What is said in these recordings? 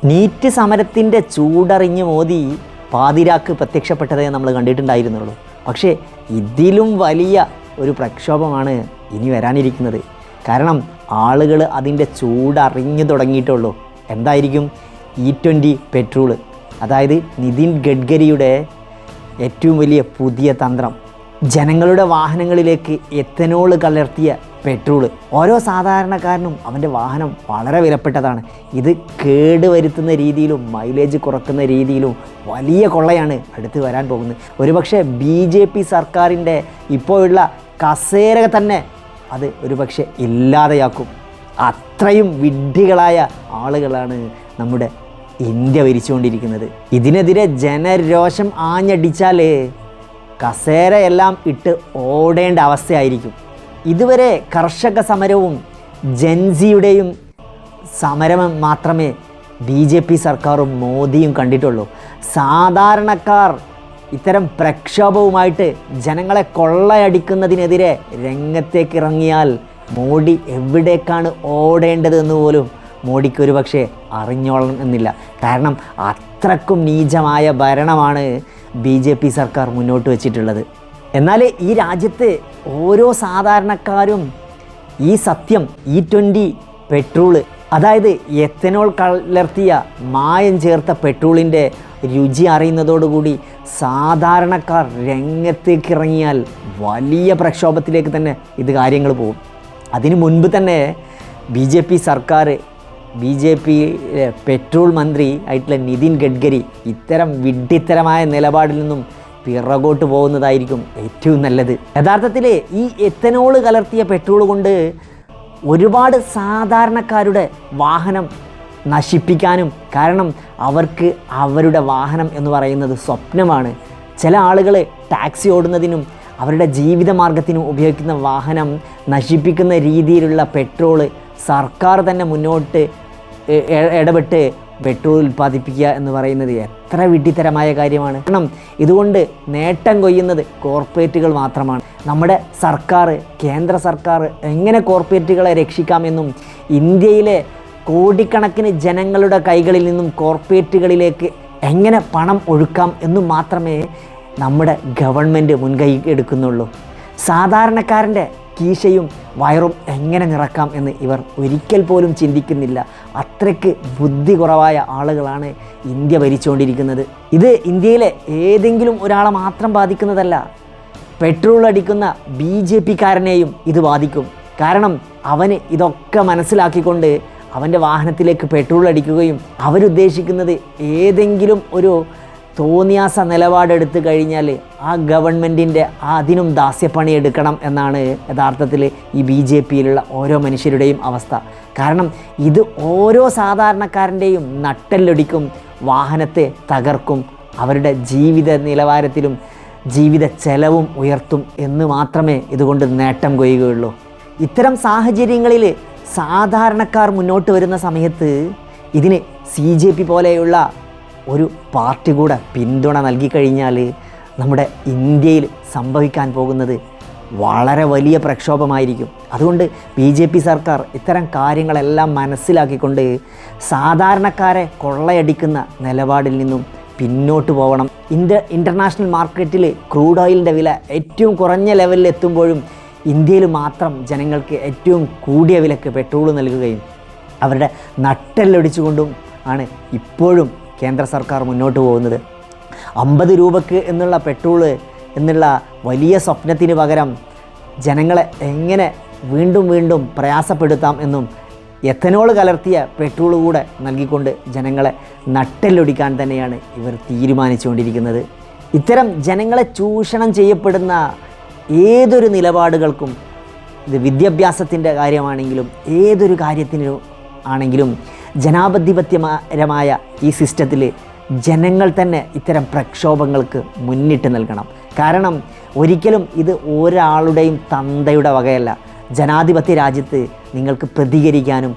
NEET സമരത്തിൻ്റെ ചൂടറിഞ്ഞ് മോദി പാതിരാക്ക് പ്രത്യക്ഷപ്പെട്ടതേ നമ്മൾ കണ്ടിട്ടുണ്ടായിരുന്നുള്ളൂ. പക്ഷേ ഇതിലും വലിയ ഒരു പ്രക്ഷോഭമാണ് ഇനി വരാനിരിക്കുന്നത്. കാരണം ആളുകൾ അതിൻ്റെ ചൂടറിഞ്ഞു തുടങ്ങിയിട്ടുള്ളൂ. എന്തായിരിക്കും? E20 പെട്രോള്, അതായത് നിതിൻ ഗഡ്കരിയുടെ ഏറ്റവും വലിയ പുതിയ തന്ത്രം. ജനങ്ങളുടെ വാഹനങ്ങളിലേക്ക് എത്തനോൾ കലർത്തിയ പെട്രോള്. ഓരോ സാധാരണക്കാരനും അവൻ്റെ വാഹനം വളരെ വിലപ്പെട്ടതാണ്. ഇത് കേടുവരുത്തുന്ന രീതിയിലും മൈലേജ് കുറക്കുന്ന രീതിയിലും വലിയ കൊള്ളയാണ് അടുത്ത് വരാൻ പോകുന്നത്. ഒരുപക്ഷെ BJP സർക്കാരിൻ്റെ ഇപ്പോഴുള്ള കസേര തന്നെ അത് ഒരുപക്ഷെ ഇല്ലാതെയാക്കും. അത്രയും വിഡ്ഢികളായ ആളുകളാണ് നമ്മുടെ ഇന്ത്യ ഭരിച്ചുകൊണ്ടിരിക്കുന്നത്. ഇതിനെതിരെ ജനരോഷം ആഞ്ഞടിച്ചാൽ കസേരയെല്ലാം ഇട്ട് ഓടേണ്ട അവസ്ഥയായിരിക്കും. ഇതുവരെ കർഷക സമരവും ജൻസിയുടെയും സമരം മാത്രമേ BJP സർക്കാരും മോദിയും കണ്ടിട്ടുള്ളൂ. സാധാരണക്കാർ ഇത്തരം പ്രക്ഷോഭവുമായിട്ട് ജനങ്ങളെ കൊള്ളയടിക്കുന്നതിനെതിരെ രംഗത്തേക്ക് ഇറങ്ങിയാൽ മോഡി എവിടേക്കാണ് ഓടേണ്ടതെന്ന് പോലും മോഡിക്ക് ഒരു പക്ഷേ അറിഞ്ഞോളണം എന്നില്ല. കാരണം അത്രക്കും നീചമായ ഭരണമാണ് BJP സർക്കാർ മുന്നോട്ട് വച്ചിട്ടുള്ളത്. എന്നാൽ ഈ രാജ്യത്ത് ഓരോ സാധാരണക്കാരും ഈ സത്യം E20 പെട്രോള്, അതായത് എത്തനോൾ കലർത്തിയ മായം ചേർത്ത പെട്രോളിൻ്റെ രുചി അറിയുന്നതോടുകൂടി സാധാരണക്കാർ രംഗത്തേക്ക് ഇറങ്ങിയാൽ വലിയ പ്രക്ഷോഭത്തിലേക്ക് തന്നെ ഇത് കാര്യങ്ങൾ പോകും. അതിനു മുൻപ് തന്നെ BJP സർക്കാർ, BJP പെട്രോൾ മന്ത്രി ആയിട്ടുള്ള നിതിൻ ഗഡ്കരി ഇത്തരം വിഡ്ഢിത്തരമായ നിലപാടിൽ നിന്നും പിറകോട്ട് പോകുന്നതായിരിക്കും ഏറ്റവും നല്ലത്. യഥാർത്ഥത്തിൽ ഈ എത്തനോള് കലർത്തിയ പെട്രോൾ കൊണ്ട് ഒരുപാട് സാധാരണക്കാരുടെ വാഹനം നശിപ്പിക്കാനും, കാരണം അവർക്ക് അവരുടെ വാഹനം എന്ന് പറയുന്നത് സ്വപ്നമാണ്. ചില ആളുകൾ ടാക്സി ഓടുന്നതിനും അവരുടെ ജീവിതമാർഗത്തിനും ഉപയോഗിക്കുന്ന വാഹനം നശിപ്പിക്കുന്ന രീതിയിലുള്ള പെട്രോള് സർക്കാർ തന്നെ മുന്നോട്ട് ഇടപെട്ട് പെട്രോൾ ഉൽപ്പാദിപ്പിക്കുക എന്ന് പറയുന്നത് എത്ര വിഡ്ഢിത്തരമായ കാര്യമാണ്. കാരണം ഇതുകൊണ്ട് നേട്ടം കൊയ്യുന്നത് കോർപ്പറേറ്റുകൾ മാത്രമാണ്. നമ്മുടെ സർക്കാർ, കേന്ദ്ര സർക്കാർ എങ്ങനെ കോർപ്പറേറ്റുകളെ രക്ഷിക്കാമെന്നും ഇന്ത്യയിലെ കോടിക്കണക്കിന് ജനങ്ങളുടെ കൈകളിൽ നിന്നും കോർപ്പറേറ്റുകളിലേക്ക് എങ്ങനെ പണം ഒഴുക്കാം എന്നും മാത്രമേ നമ്മുടെ ഗവൺമെൻറ് മുൻകൈ എടുക്കുന്നുള്ളൂ. സാധാരണക്കാരൻ്റെ കീശയും വയറും എങ്ങനെ നിറക്കാം എന്ന് ഇവർ ഒരിക്കൽ പോലും ചിന്തിക്കുന്നില്ല. അത്രയ്ക്ക് ബുദ്ധി കുറവായ ആളുകളാണ് ഇന്ത്യ ഭരിച്ചുകൊണ്ടിരിക്കുന്നത്. ഇത് ഇന്ത്യയിലെ ഏതെങ്കിലും ഒരാളെ മാത്രം ബാധിക്കുന്നതല്ല. പെട്രോൾ അടിക്കുന്ന BJP-കാരനെയും ഇത് ബാധിക്കും. കാരണം അവന് ഇതൊക്കെ മനസ്സിലാക്കിക്കൊണ്ട് അവൻ്റെ വാഹനത്തിലേക്ക് പെട്രോൾ അടിക്കുകയും അവരുദ്ദേശിക്കുന്നത് ഏതെങ്കിലും ഒരു തോന്നിയാസ നിലപാടെടുത്തു കഴിഞ്ഞാൽ ആ ഗവൺമെൻറ്റിൻ്റെ അതിനും ദാസ്യപ്പണി എടുക്കണം എന്നാണ് യഥാർത്ഥത്തിൽ ഈ BJP-യിലുള്ള ഓരോ മനുഷ്യരുടെയും അവസ്ഥ. കാരണം ഇത് ഓരോ സാധാരണക്കാരൻ്റെയും നട്ടെല്ലൊടിക്കും, വാഹനത്തെ തകർക്കും, അവരുടെ ജീവിത നിലവാരത്തിലും ജീവിത ചെലവും ഉയർത്തും എന്ന് മാത്രമേ ഇതുകൊണ്ട് നേട്ടം കൊയ്യുകയുള്ളൂ. ഇത്തരം സാഹചര്യങ്ങളിൽ സാധാരണക്കാർ മുന്നോട്ട് വരുന്ന സമയത്ത് ഇതിന് CJP പോലെയുള്ള ഒരു പാർട്ടി കൂടെ പിന്തുണ നൽകിക്കഴിഞ്ഞാൽ നമ്മുടെ ഇന്ത്യയിൽ സംഭവിക്കാൻ പോകുന്നത് വളരെ വലിയ പ്രക്ഷോഭമായിരിക്കും. അതുകൊണ്ട് BJP സർക്കാർ ഇത്തരം കാര്യങ്ങളെല്ലാം മനസ്സിലാക്കിക്കൊണ്ട് സാധാരണക്കാരെ കൊള്ളയടിക്കുന്ന നിലപാടിൽ നിന്നും പിന്നോട്ട് പോകണം. ഇൻ്റർനാഷണൽ മാർക്കറ്റിൽ ക്രൂഡ് ഓയിലിൻ്റെ വില ഏറ്റവും കുറഞ്ഞ ലെവലിൽ എത്തുമ്പോഴും ഇന്ത്യയിൽ മാത്രം ജനങ്ങൾക്ക് ഏറ്റവും കൂടിയ വിലക്ക് പെട്രോൾ നൽകുകയും അവരുടെ നട്ടെല്ലൊടിച്ചുകൊണ്ടും ആണ് ഇപ്പോഴും കേന്ദ്ര സർക്കാർ മുന്നോട്ട് പോകുന്നത്. 50 രൂപയ്ക്ക് എന്നുള്ള പെട്രോള് എന്നുള്ള വലിയ സ്വപ്നത്തിന് പകരം ജനങ്ങളെ എങ്ങനെ വീണ്ടും വീണ്ടും പ്രയാസപ്പെടുത്താം എന്നും എത്തനോൾ കലർത്തിയ പെട്രോൾ കൂടെ നൽകിക്കൊണ്ട് ജനങ്ങളെ നട്ടെല്ലൊടിക്കാൻ തന്നെയാണ് ഇവർ തീരുമാനിച്ചുകൊണ്ടിരിക്കുന്നത്. ഇത്തരം ജനങ്ങളെ ചൂഷണം ചെയ്യപ്പെടുന്ന ഏതൊരു നിലപാടുകൾക്കും, ഇത് വിദ്യാഭ്യാസത്തിൻ്റെ കാര്യമാണെങ്കിലും ഏതൊരു കാര്യത്തിനും ആണെങ്കിലും ജനാധിപത്യപരമായ ഈ സിസ്റ്റത്തിൽ ജനങ്ങൾ തന്നെ ഇത്തരം പ്രക്ഷോഭങ്ങൾക്ക് മുന്നിട്ട് നൽകണം. കാരണം ഒരിക്കലും ഇത് ഒരാളുടെയും തന്തയുടെ വകയല്ല. ജനാധിപത്യ രാജ്യത്ത് നിങ്ങൾക്ക് പ്രതികരിക്കാനും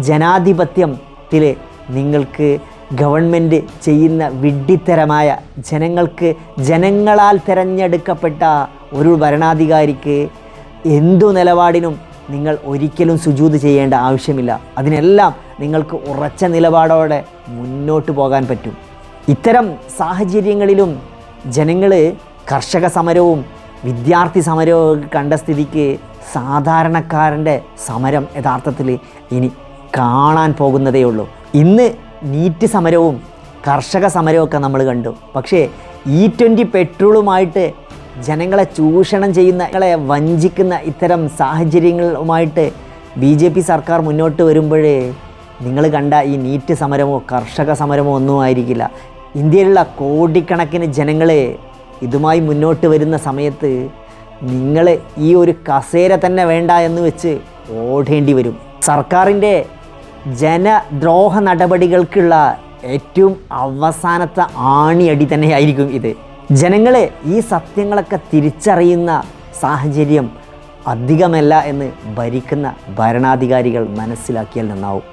ജനാധിപത്യത്തിൽ നിങ്ങൾക്ക് ഗവൺമെൻറ് ചെയ്യുന്ന വിഡ്ഢിത്തരമായ ജനങ്ങളാൽ തിരഞ്ഞെടുക്കപ്പെട്ട ഒരു ഭരണാധികാരിക്ക് എന്തു നിലപാടിനും നിങ്ങൾ ഒരിക്കലും സുജൂദ് ചെയ്യേണ്ട ആവശ്യമില്ല. അതിനെല്ലാം നിങ്ങൾക്ക് ഉറച്ച നിലപാടോടെ മുന്നോട്ട് പോകാൻ പറ്റും. ഇത്തരം സാഹചര്യങ്ങളിലും ജനങ്ങൾ കർഷക സമരവും വിദ്യാർത്ഥി സമരവും കണ്ട സ്ഥിതിക്ക് സാധാരണക്കാരൻ്റെ സമരം യഥാർത്ഥത്തിൽ ഇനി കാണാൻ പോകുന്നതേ ഉള്ളൂ. ഇന്ന് നീറ്റ് സമരവും കർഷക സമരമൊക്കെ നമ്മൾ കണ്ടു. പക്ഷേ E20 പെട്രോളുമായിട്ട് ജനങ്ങളെ ചൂഷണം ചെയ്യുന്ന, ജനങ്ങളെ വഞ്ചിക്കുന്ന ഇത്തരം സാഹചര്യങ്ങളുമായിട്ട് BJP സർക്കാർ മുന്നോട്ട് വരുമ്പോഴേ നിങ്ങൾ കണ്ട ഈ നീറ്റ് സമരമോ കർഷക സമരമോ ഒന്നും ആയിരിക്കില്ല. ഇന്ത്യയിലുള്ള കോടിക്കണക്കിന് ജനങ്ങളെ ഇതുമായി മുന്നോട്ട് വരുന്ന സമയത്ത് നിങ്ങൾ ഈ ഒരു കസേര തന്നെ വേണ്ട എന്ന് വെച്ച് ഓടേണ്ടി വരും. സർക്കാരിൻ്റെ ജനദ്രോഹ നടപടികൾക്കുള്ള ഏറ്റവും അവസാനത്തെ ആണിയടി തന്നെയായിരിക്കും ഇത്. ജനങ്ങൾ ഈ സത്യങ്ങളൊക്കെ തിരിച്ചറിയുന്ന സാഹചര്യം അധികമല്ല എന്ന് ഭരിക്കുന്ന ഭരണാധികാരികൾ മനസ്സിലാക്കിയാൽ നന്നാവും.